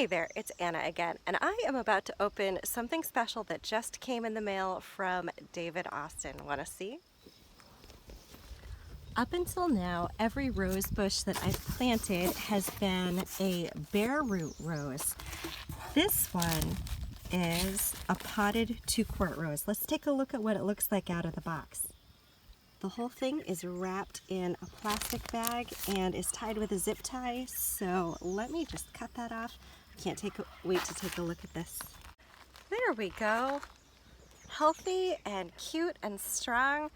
Hey there, it's Anna again, and I am about to open something special that just came in the mail from David Austin. Want to see? Up until now, every rose bush that I've planted has been a bare root rose. This one is a potted 2-quart rose. Let's take a look at what it looks like out of the box. The whole thing is wrapped in a plastic bag and is tied with a zip tie, so let me just cut that off. I can't wait to take a look at this. There we go. Healthy and cute and strong.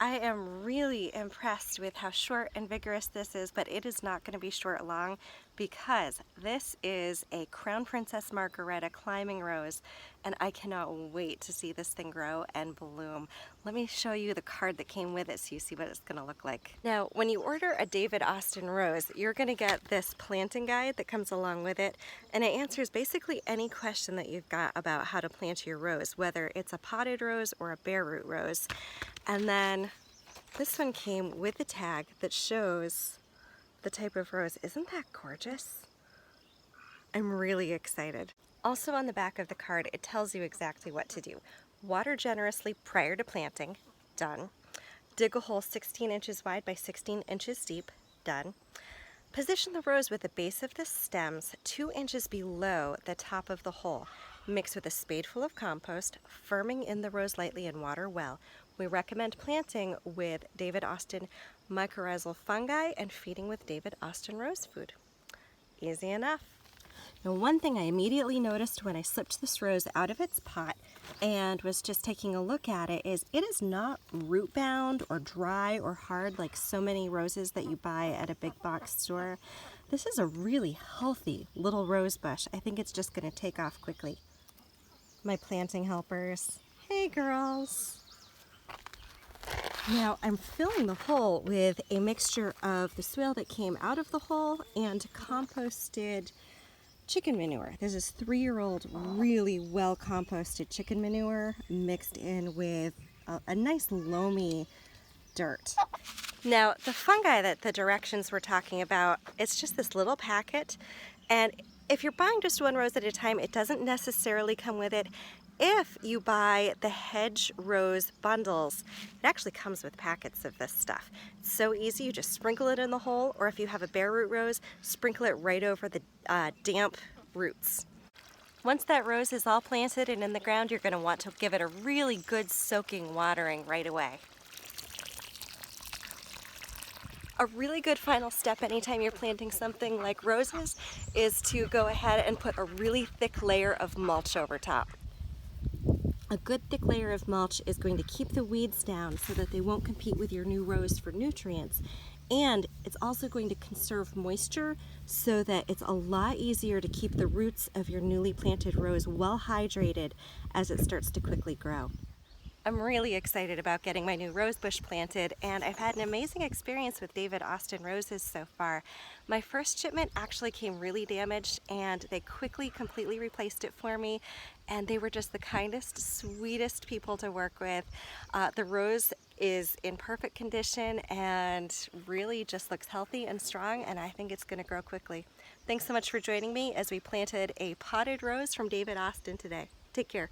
I am really impressed with how short and vigorous this is, but it is not going to be short long because this is a Crown Princess Margaretta climbing rose, and I cannot wait to see this thing grow and bloom. Let me show you the card that came with it so you see what it's going to look like. Now, when you order a David Austin rose, you're going to get this planting guide that comes along with it, and it answers basically any question that you've got about how to plant your rose, whether it's a potted rose or a bare root rose. And then this one came with a tag that shows the type of rose. Isn't that gorgeous? I'm really excited. Also on the back of the card, it tells you exactly what to do. Water generously prior to planting, done. Dig a hole 16 inches wide by 16 inches deep, done. Position the rose with the base of the stems 2 inches below the top of the hole. Mix with a spadeful of compost, firming in the rose lightly and water well. We recommend planting with David Austin mycorrhizal fungi and feeding with David Austin rose food. Easy enough. Now, one thing I immediately noticed when I slipped this rose out of its pot and was just taking a look at it is it is not root bound or dry or hard like so many roses that you buy at a big box store. This is a really healthy little rose bush. I think it's just going to take off quickly. My planting helpers. Hey girls. Now I'm filling the hole with a mixture of the soil that came out of the hole and composted chicken manure. This is 3-year-old really well composted chicken manure mixed in with a nice loamy dirt. Now the fungi that the directions we're talking about, it's just this little packet, and if you're buying just one rose at a time, it doesn't necessarily come with it. If you buy the hedge rose bundles, it actually comes with packets of this stuff. It's so easy, you just sprinkle it in the hole, or if you have a bare root rose, sprinkle it right over the damp roots. Once that rose is all planted and in the ground, you're going to want to give it a really good soaking watering right away. A really good final step anytime you're planting something like roses is to go ahead and put a really thick layer of mulch over top. A good thick layer of mulch is going to keep the weeds down so that they won't compete with your new rose for nutrients, and it's also going to conserve moisture so that it's a lot easier to keep the roots of your newly planted rose well hydrated as it starts to quickly grow. I'm really excited about getting my new rose bush planted, and I've had an amazing experience with David Austin roses so far. My first shipment actually came really damaged, and they quickly, completely replaced it for me, and they were just the kindest, sweetest people to work with. The rose is in perfect condition and really just looks healthy and strong, and I think it's going to grow quickly. Thanks so much for joining me as we planted a potted rose from David Austin today. Take care.